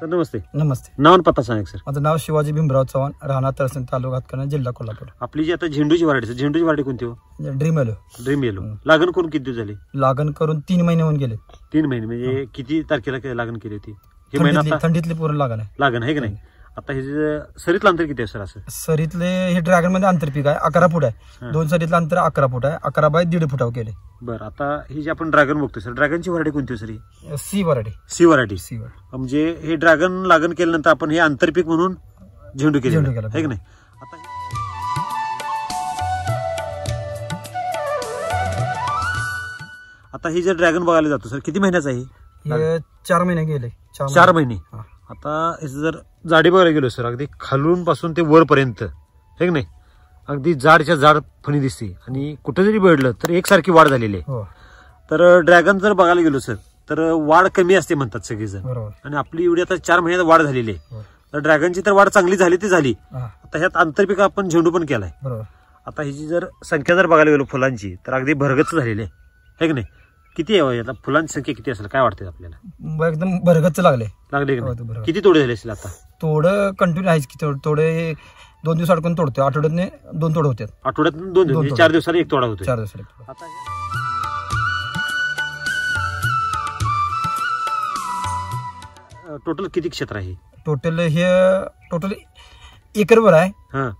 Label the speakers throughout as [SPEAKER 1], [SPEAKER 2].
[SPEAKER 1] Sir नमस्ते.
[SPEAKER 2] नमस्ते.
[SPEAKER 1] नाव आणि पत्ता सांगा सर.
[SPEAKER 2] माझं नाव शिवाजी भीमराव चव्हाण, राहणार तळसंग, तालुका हातकणंगले, जिल्हा कोल्हापूर.
[SPEAKER 1] आपली जी आता झेंडूची व्हरायटी, झेंडूची व्हरायटी कोणती हो?
[SPEAKER 2] Dream yellow.
[SPEAKER 1] Dream yellow. लागण करून किती दिवस झाले?
[SPEAKER 2] लागण करून 3 महिने होऊन गेले.
[SPEAKER 1] 3 महिने म्हणजे किती तारखेला लागण केली होती? हे महिना
[SPEAKER 2] थंडीतली पूर्ण लागण आहे.
[SPEAKER 1] लागण आहे की नाही? आता हे सरीतलं अंतर किती आहे सर? असं
[SPEAKER 2] सरीतले हे ड्रॅगन मध्ये आंतरपीक आहे, 11 फूट आहे. 2 सरीतलं अंतर 11 फूट आहे. 11 बाय 1.5 फुटावर केले.
[SPEAKER 1] बरं, आता ही जी आपण ड्रॅगन बघतोय सर, ड्रॅगनची व्हरायटी कोणती सर?
[SPEAKER 2] C variety.
[SPEAKER 1] C variety. म्हणजे हे ड्रॅगन लागण केल्यानंतर आपण हे आंतरपीक म्हणून झेंडू केलं आहे की नाही? आता हे जे ड्रॅगन बघायला जातो सर, किती महिन्याचं आहे?
[SPEAKER 2] 4 महिने गेले.
[SPEAKER 1] 4 महिने. आता जर जाडी बघायला गेलो सर, अगदी खालून पासून ते वरपर्यंत आहे की नाही, अगदी जाडच्या जाड फणी दिसते आणि कुठं जरी बघितलं तर एकसारखी वाढ झालेली आहे. तर ड्रॅगन जर बघायला गेलो सर तर वाढ कमी असते म्हणतात सगळेजण, आणि आपली एवढी आता 4 महिन्यात वाढ झालेली आहे. तर ड्रॅगनची तर वाढ चांगली झाली ती झाली. आता ह्यात आंतरपीक आपण झेंडू पण केलाय. आता ह्याची जर संख्या जर बघायला गेलो फुलांची तर अगदी भरगच्च झालेली आहे की नाही? किती आहे आता फुलांची संख्या किती असेल काय वाटते आपल्याला?
[SPEAKER 2] एकदम भरगच्च लागले
[SPEAKER 1] की नाही? किती तोडे झाले असेल आता?
[SPEAKER 2] तोडं कंटिन्यू आहेच की. तोडे 2 दिवस अडकून तोडतो. आठवड्यातने 2 तोड होते.
[SPEAKER 1] आठवड्यात 2 दिवस, 4 दिवसाला 1 तोडा होतो.
[SPEAKER 2] 4 दिवसाला.
[SPEAKER 1] टोटल किती क्षेत्र आहे?
[SPEAKER 2] टोटल एकरभर आहे,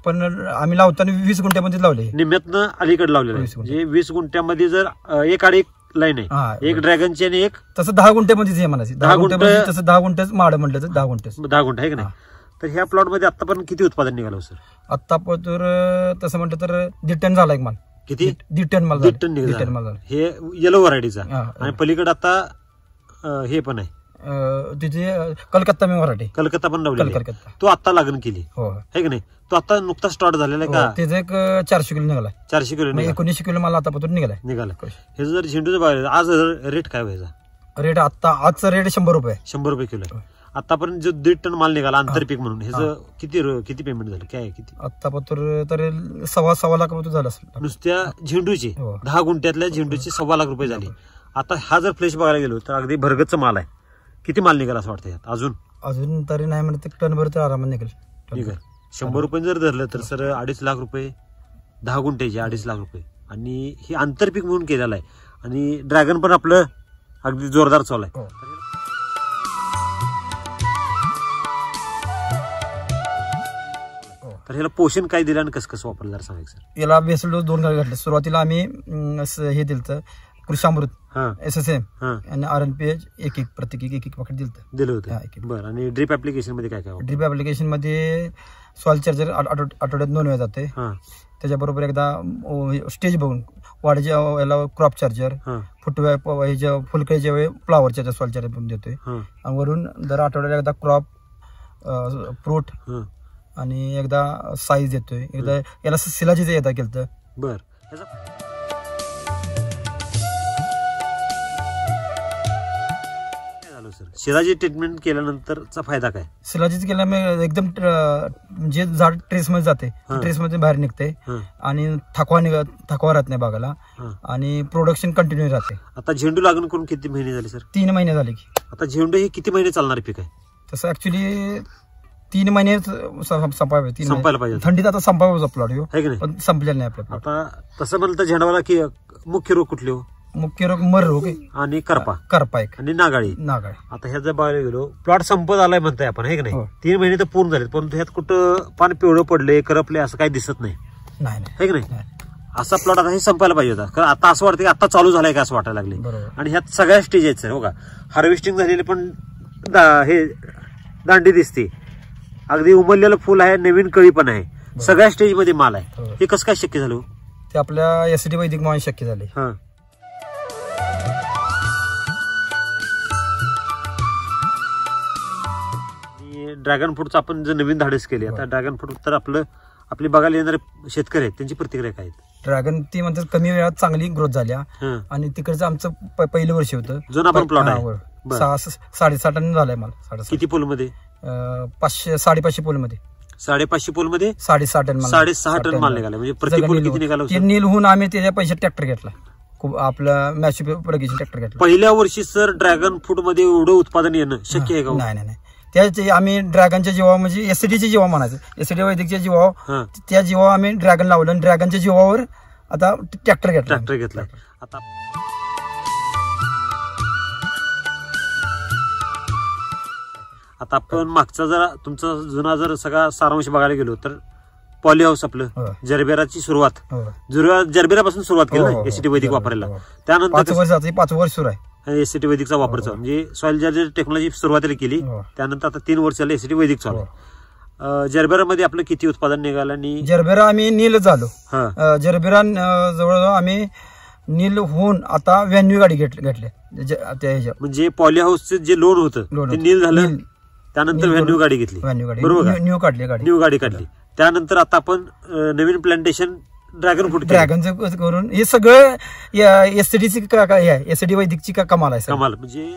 [SPEAKER 2] पण आम्ही लावताना 20 गुंठ्यामध्ये लावले.
[SPEAKER 1] निम्म्यातनं अलीकडे लावलेलं आहे. म्हणजे 20 गुंठ्यामध्ये जर एक आड एक लाईन आहे, एक ड्रॅगनची आणि एक
[SPEAKER 2] तसं 10 गुंठ्यामध्येच हे म्हणायचं. 10 गुंठे तसं 10 गुंठेच माड म्हटलं तर 10 गुंठे.
[SPEAKER 1] 10 गुंठे आहे की नाही? तर ह्या प्लॉट मध्ये आता पण किती उत्पादन निघालं सर?
[SPEAKER 2] आता तर तसं म्हटलं तर 1.5 टन झाला एक माल.
[SPEAKER 1] किती?
[SPEAKER 2] 1.5 टन माल.
[SPEAKER 1] 1.5 टन माल. हे येलो व्हरायटीचा. आणि पलीकडे आता हे पण आहे
[SPEAKER 2] तिथे कलकत्ता मी व्हरायटी.
[SPEAKER 1] कलकत्ता पण लावली. तो आता लागण केली आहे की नाही? तो आता नुकता स्टार्ट झालेला आहे का?
[SPEAKER 2] त्याचा एक 400 किलो निघाला.
[SPEAKER 1] 400 किलो
[SPEAKER 2] 19 किलो मला आतापासून निघाला.
[SPEAKER 1] हे जर झेंडूचं बघायला आज रेट काय व्हायचा?
[SPEAKER 2] रेट आजचा रेट 100 रुपये.
[SPEAKER 1] 100 रुपये किलो. आतापर्यंत जो 1.5 टन माल निघाला आंतरपीक म्हणून, ह्याचं किती पेमेंट झालं? काय किती?
[SPEAKER 2] आतापर्यंत तर 1.25 लाख रुपये झालं असेल
[SPEAKER 1] नुसत्या झेंडूची. 10 गुंठ्यातल्या झेंडूची 1.25 लाख रुपये झाली. आता हा जर फ्लेश बघायला गेलो तर अगदी भरगच्च माल आहे. किती माल निघाला असं वाटतं यात? अजून
[SPEAKER 2] तरी नाही म्हणत टन भर तर आरामात निघेल.
[SPEAKER 1] 100 रुपये जर धरलं तर सर 2.5 लाख रुपये. 10 गुंठ्याचे 2.5 लाख रुपये. आणि हे आंतरपीक म्हणून केलेलं आहे. आणि ड्रॅगन पण आपलं अगदी जोरदार चालू आहे. तर ह्याला पोषण काय दिलं आणि कसं वापरलं सांगायचं सर?
[SPEAKER 2] याला बेसल डोस 2 घातले. सुरुवातीला आम्ही हे दिलं कृषामृत, SSM आणि RNPH एक प्रत्येक एक पॅकेट दिलं होतं.
[SPEAKER 1] बरं. आणि ड्रिप ऍप्लिकेशन मध्ये काय?
[SPEAKER 2] ड्रिप ऍप्लिकेशन मध्ये सॉइल चार्जर आठवड्यात 2 वेळा जाते. त्याच्याबरोबर एकदा स्टेज बघून वाढीच्या याला क्रॉप चार्जर, फुटव्या फुलकळीच्या वेळी फ्लावरच्या सॉइल चार्जर पण देतोय. आणि वरून दर आठवड्याला एकदा क्रॉप, फ्रूट आणि एकदा साईज देतोय. एकदा याला सिलाजीचं येता केलं.
[SPEAKER 1] बर. सिलाजी ट्रीटमेंट केल्यानंतरचा फायदा काय?
[SPEAKER 2] सिलाजीच केल्यामुळे एकदम जे झाड ट्रेस मध्ये जाते, ट्रेस मध्ये बाहेर निघते आणि थकवा राहत नाही बागाला, आणि प्रोडक्शन कंटिन्यू राहते.
[SPEAKER 1] आता झेंडू लागण करून किती महिने झाले सर?
[SPEAKER 2] 3 महिने झाले की. आता
[SPEAKER 1] झेंडू हे किती महिने चालणार पीक आहे?
[SPEAKER 2] तसं ऍक्च्युली 3 महिने संपायला पाहिजे. थंडीत आता संपायचा प्लॉट पण संपलेला नाही आपला.
[SPEAKER 1] आता तसं म्हणलं तर झेंडवाला की मुख्य रोग कुठले हो?
[SPEAKER 2] मुख्य रोग मर रोग
[SPEAKER 1] आणि करपा एक आणि नागाळी. आता ह्यात जर बघायला गेलो प्लॉट संपत आलाय म्हणताय आपण, आहे की नाही? 3 महिने तर पूर्ण झाले, परंतु ह्यात कुठं पान पिवळं पडले, करपले असं काही दिसत नाही, आहे की नाही? असा प्लॉट आता हे संपायला पाहिजे होता. कारण आता असं वाटतं की आता चालू झालाय का असं वाटायला लागले. आणि ह्यात सगळ्या स्टेज आहेत सर. हो का? हार्वेस्टिंग झालेले पण हे दांडी दिसते, अगदी उमललेलं फुल आहे, नवीन कळी पण आहे, सगळ्या स्टेज मध्ये माल आहे. हे कसं काय शक्य झालं?
[SPEAKER 2] ते आपल्या एसटी वैदिक मुळे शक्य झाले.
[SPEAKER 1] ड्रॅगन फ्रूटचं आपण जर नवीन धाडस केले, आता ड्रॅगन फ्रूट तर आपली बघायला येणारे शेतकरी आहेत त्यांची प्रतिक्रिया काय?
[SPEAKER 2] ड्रॅगन ती म्हणतात कमी वेळात चांगली ग्रोथ झाल्या. आणि तिकडचं आमचं पहिलं वर्ष होतं.
[SPEAKER 1] जुना पण प्लॉट आहे.
[SPEAKER 2] 6.5 टन झालाय माल.
[SPEAKER 1] किती पोल मध्ये?
[SPEAKER 2] 550 पोल मध्ये.
[SPEAKER 1] 550 पोल मध्ये
[SPEAKER 2] 6.5 टन.
[SPEAKER 1] 6.5 टन माल निघाला. म्हणजे प्रति पोल किती निघाला?
[SPEAKER 2] ते नीलहून आम्ही त्याच्या पैसे ट्रॅक्टर घेतला. आपला मॅच्युअर ट्रॅक्टर घेतला.
[SPEAKER 1] पहिल्या वर्षी सर ड्रॅगन फ्रूट मध्ये एवढं उत्पादन येणं शक्य आहे का?
[SPEAKER 2] नाही. त्याचे आम्ही ड्रॅगनच्या जीवा म्हणजे एसटीचे जीवा म्हणायचं, एसटी वैदिकच्या जीवावर त्या जीवावर आम्ही ड्रॅगन लावलं आणि ड्रॅगनच्या जीवावर आता ट्रॅक्टर घेतलाय.
[SPEAKER 1] आता आपण मागचा जरा तुमचा जुना जर सगळा सारांश बघायला गेलो तर पॉली हाऊस आपलं जरबेराची सुरुवात जरबेरापासून सुरुवात केली एसटी वैदिक वापरायला. त्यानंतर
[SPEAKER 2] 5 वर्ष सुरू आहे
[SPEAKER 1] एसटी वैदिकचा वापर चालू, म्हणजे सॉइल चार्जर टेक्नॉलॉजी सुरुवातीला केली. त्यानंतर आता 3 वर्ष झाले एसटी वैदिक चालू. जरबेरामध्ये आपलं किती उत्पादन निघालं? आणि
[SPEAKER 2] जरबेरा आम्ही नील झालो. जरबेरा जवळजवळ आम्ही नील होऊन आता 92 गाडी घेतल्या.
[SPEAKER 1] म्हणजे पॉली हाऊसचं जे लोन होतं ते नील झालं, त्यानंतर 92 गाडी घेतली. बरोबर, न्यू गाडी काढली. त्यानंतर आता आपण नवीन प्लांटेशन
[SPEAKER 2] ड्रॅगनचं करून हे सगळं एसटीडीची एसटी वैदिकची कमाल आहे.
[SPEAKER 1] कमाल म्हणजे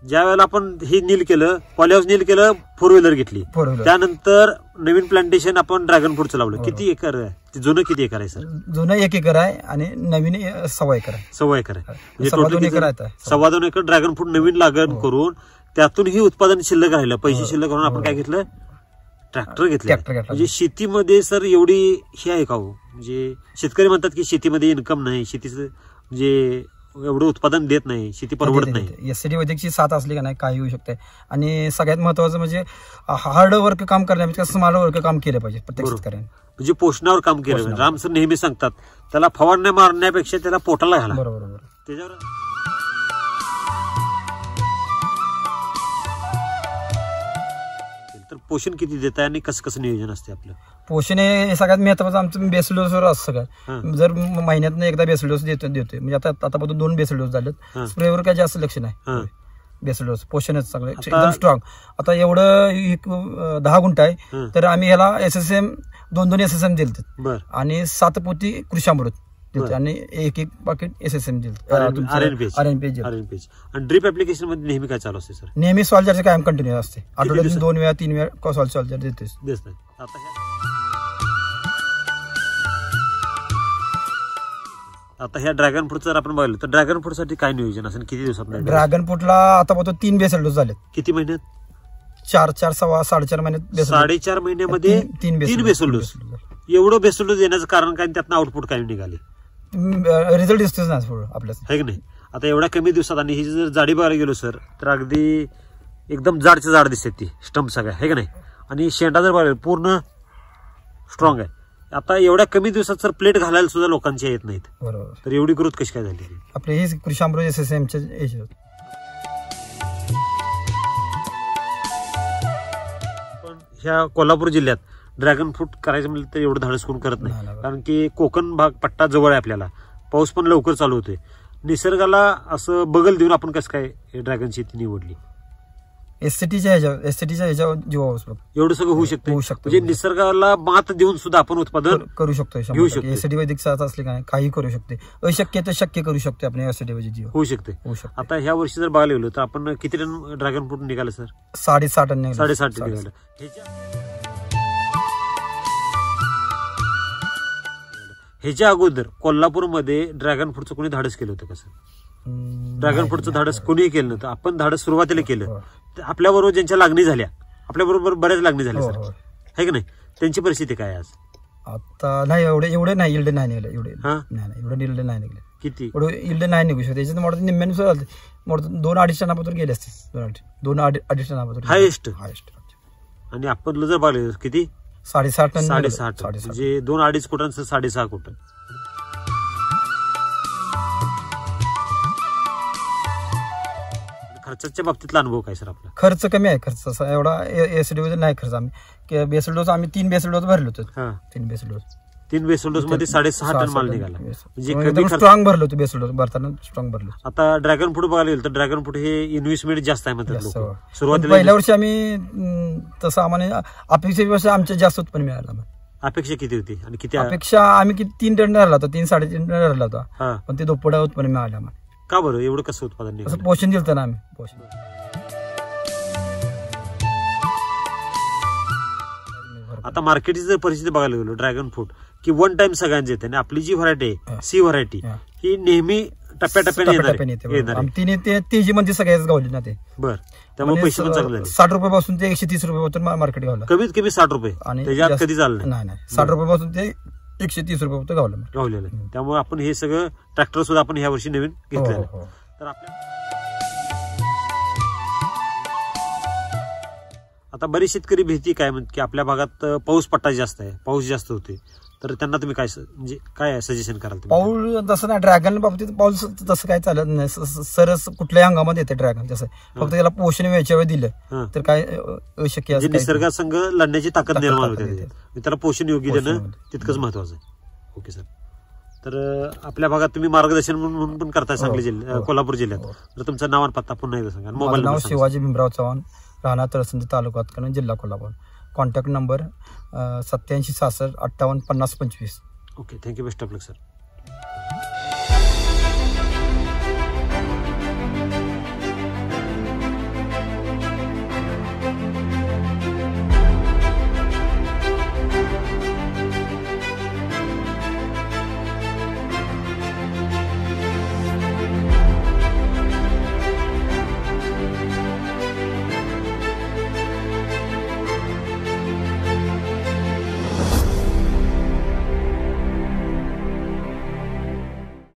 [SPEAKER 1] ज्या वेळेला आपण हे नील केलं, पॉली हाऊस नील केलं, 4 व्हीलर घेतली. त्यानंतर नवीन प्लांटेशन आपण ड्रॅगन फ्रूटचं लावलं. किती एकर आहे? जुनं किती एकर आहे सर?
[SPEAKER 2] जुनं 1 एकर आहे आणि नवीन 1.25 एकर आहे.
[SPEAKER 1] 1.25 एकर आहे. म्हणजे
[SPEAKER 2] 2 एकर आहे.
[SPEAKER 1] 2.25 एकर ड्रॅगन फ्रूट नवीन लागण करून त्यातून ही उत्पादन शिल्लक राहिलं, पैसे शिल्लक करून आपण काय घेतलं? ट्रॅक्टर घेतलं. म्हणजे शेतीमध्ये सर एवढी हे आहे का हो? म्हणजे शेतकरी म्हणतात की शेतीमध्ये इन्कम नाही, शेतीचं म्हणजे एवढं उत्पादन देत नाही, शेती परवडत नाही.
[SPEAKER 2] एसटी वैदिकची साथ असली का नाही काही होऊ शकते. आणि सगळ्यात महत्वाचं म्हणजे हार्ड वर्क काम करण्यापेक्षा स्मार्ट वर्क काम केलं पाहिजे प्रत्येक शेतकऱ्याने.
[SPEAKER 1] म्हणजे पोषणावर काम केलं पाहिजे. राम सर नेहमी सांगतात त्याला फवारण्या मारण्यापेक्षा त्याला पोटाला घाला.
[SPEAKER 2] बरोबर.
[SPEAKER 1] त्याच्यावर तर पोषण किती देत आहे आणि कसं कसं नियोजन असते आपलं?
[SPEAKER 2] पोषण हे सगळ्यात महत्वाचं आमचं बेसल डोसवर असतं सगळं. जर महिन्यातनं एकदा बेसल डोस देतोय, म्हणजे आतापर्यंत 2 बेसल डोस झालेत. स्प्रेवर काय जास्त लक्ष नाही. बेसल डोस पोषणच सगळं एकदम स्ट्रॉंग. आता एवढं 10 गुंठ आहे तर आम्ही ह्याला SSM 2 SSM दिलत आणि 7 पोती कृषामृत आणि 1 पाकिट SSM दिलं.
[SPEAKER 1] आणि ड्रिप ऍप्लिकेशन मध्ये नेहमी काय चालू असते सर?
[SPEAKER 2] नेहमी सॉइल चार्जर कायम कंटिन्यू असते. आठवड्यातून 2 वेळा 3 वेळा सॉइल चार्जर देतोय.
[SPEAKER 1] आता ह्या ड्रॅगन फ्रूट जर आपण बघितलं तर ड्रॅगन फ्रूट साठी काय नियोजन असेल? किती दिवसात?
[SPEAKER 2] ड्रॅगन फ्रूटला आता बघतो 3 बेसल डोस झालेत.
[SPEAKER 1] किती महिन्यात?
[SPEAKER 2] 4.5 महिन्यात.
[SPEAKER 1] 4.5 महिन्यामध्ये 3 बेसल डोस. एवढं बेसल डोस देण्याचं कारण काय? त्यातनं आउटपुट काय निघाले?
[SPEAKER 2] रिझल्ट दिसतोच ना आपल्याला,
[SPEAKER 1] है की नाही? आता एवढ्या कमी दिवसात आणि ही जर जाडी बघायला गेलो सर तर अगदी एकदम जाडच्या जाड दिसते ती स्टंप सगळ्या, है की नाही? आणि शेंडा जर बघायला पूर्ण स्ट्रॉंग आहे. आता एवढ्या कमी दिवसात सर प्लेट घालायला सुद्धा लोकांच्या येत नाहीत.
[SPEAKER 2] बरोबर.
[SPEAKER 1] तर एवढी ग्रोथ कशी काय झाली?
[SPEAKER 2] आपले हे कृषामृत SSMच्या
[SPEAKER 1] पण ह्या कोल्हापूर जिल्ह्यात ड्रॅगन फ्रूट करायचं म्हटलं तर एवढं धाडस कोण करत नाही. कारण की कोकण भाग पट्टा जवळ आहे आपल्याला, पाऊस पण लवकर चालू होतोय. निसर्गाला असं बगल देऊन आपण कसं काय ड्रॅगन शेती निवडली?
[SPEAKER 2] एसटीच्या ह्याच्यावर जीवावर
[SPEAKER 1] एवढं सगळं होऊ शकतं. म्हणजे निसर्गाला मात देऊन सुद्धा आपण उत्पादन
[SPEAKER 2] करू शकतो. घेऊ शकतो. एसटी वैदिक साथ असली काय काही करू शकते. अशक्य तर शक्य करू शकते आपण एसटी वैदिक जीव
[SPEAKER 1] होऊ शकते. आता ह्या वर्षी जर बघायला गेलो तर आपण किती टन ड्रॅगन फ्रूट निघालं सर?
[SPEAKER 2] 6.5 टन.
[SPEAKER 1] 6.5 टन निघालं. ह्याच्या अगोदर कोल्हापूरमध्ये ड्रॅगन फ्रूटचं कोणी धाडस केलं होतं का सर? ड्रॅगन फ्रूटचं धाडस कोणीही केलं नव्हतं. आपण धाडस सुरुवातीला केलं. आपल्याबरोबर ज्यांच्या लागणी झाल्या, आपल्याबरोबर बऱ्याच लागणी झाल्या सर, है की नाही? त्यांची परिस्थिती काय आज?
[SPEAKER 2] आता नाही एवढे नाही इल्ड नाही निघले. एवढे इल्ड नाही निघले.
[SPEAKER 1] किती
[SPEAKER 2] एवढं इल्ड नाही निघू शकत. त्याच्यात मोठं निम्म्यानुसार 2-2.5 टनापासून गेले असते. 2-2.5 टनापासून
[SPEAKER 1] हायेस्ट. आणि आपण जर पाहिलं किती?
[SPEAKER 2] 6.5 टन.
[SPEAKER 1] 6.5 टन म्हणजे 2-2.5 कोटांचं 6.5 कोटन. खर्चाच्या बाबतीतला अनुभव काय सर आपला?
[SPEAKER 2] खर्च कमी आहे. खर्च एवढा एसडी नाही खर्च. आम्ही बेसल डोस 3 बेसल डोस भरले होते. 3 बेसल डोस
[SPEAKER 1] मध्ये 6.5 टन माल निघाला. म्हणजे
[SPEAKER 2] स्ट्रॉंग भरलो होतो. बेसल डोस भरताना स्ट्रॉंग भरलो.
[SPEAKER 1] आता ड्रॅगन फ्रूट बघायला गेलं तर ड्रॅगन फ्रूट हे इन्व्हेस्टमेंट जास्त आहे म्हणतात लोक. सुरुवातीला
[SPEAKER 2] पहिल्या वर्षी आम्ही तसं आम्हाला अपेक्षेपेक्षा आमच्या जास्त उत्पन्न मिळालं.
[SPEAKER 1] अपेक्षा किती होती आणि किती?
[SPEAKER 2] अपेक्षा आम्ही 3 टन राहिला होता. 3-3.5 टन राहिला होता. पण ते दुप्पट उत्पन्न मिळालं आम्हाला.
[SPEAKER 1] का बरं? एवढं कसं उत्पादन निघालं?
[SPEAKER 2] पोषण दिलं ना आम्ही. पोषण
[SPEAKER 1] आता मार्केटची जर परिस्थिती बघायला गेलो ड्रॅगन फ्रूट की 1 टाइम सगळ्यांचे येते. आणि आपली जी व्हरायटी आहे सी व्हरायटी ही नेहमी टप्प्याटप्प्याने
[SPEAKER 2] येते आणि तिने ते तेजीमध्ये सगळ्याच गावली ना ते.
[SPEAKER 1] बर, त्यामुळे पैसे पण चांगले
[SPEAKER 2] 60 रुपयापासून ते 130 रुपयापासून मार्केट गावलं.
[SPEAKER 1] कमीत कमी 60 रुपये
[SPEAKER 2] आणि
[SPEAKER 1] त्याच्यात कधी झालं
[SPEAKER 2] नाही 60 रुपयापासून ते 130 रुपये
[SPEAKER 1] गावलेलं आहे. त्यामुळे आपण हे सगळं ट्रॅक्टर सुद्धा आपण ह्या वर्षी नवीन घेतलेलं आहे. तर आपल्या आता बरेच शेतकरी भीती काय म्हणते की आपल्या भागात पाऊस पट्टा जास्त आहे, पाऊस जास्त होते, तर त्यांना तुम्ही काय म्हणजे काय सजेशन कराल?
[SPEAKER 2] पाऊल तसं नाही, ड्रॅगन बाबतीत पाऊल तसं काय चालत नाही. सरस कुठल्याही हंगामात येते ड्रॅगन. तसं फक्त त्याला पोषण वेळच्या वेळी दिलं तर काय अशक्य असं
[SPEAKER 1] निसर्गासंग लढण्याची ताकद निर्माण होते. त्याला पोषण योग्य देणं तितकंच महत्वाचं आहे. Okay sir. तर आपल्या भागात तुम्ही मार्गदर्शन म्हणून पण करताय सांगली जिल्ह्यात, कोल्हापूर जिल्ह्यात. तर तुमचं नाव आणि पत्ता पुन्हा एकदा सांगा. मोबाईल
[SPEAKER 2] नाव शिवाजी भीमराव चव्हाण, राहणार तळसंद, तालुका हातकणंगले, जिल्हा Kolhapur. Contact number 87 66 58 50 25.
[SPEAKER 1] Okay, thank you. Best of luck sir.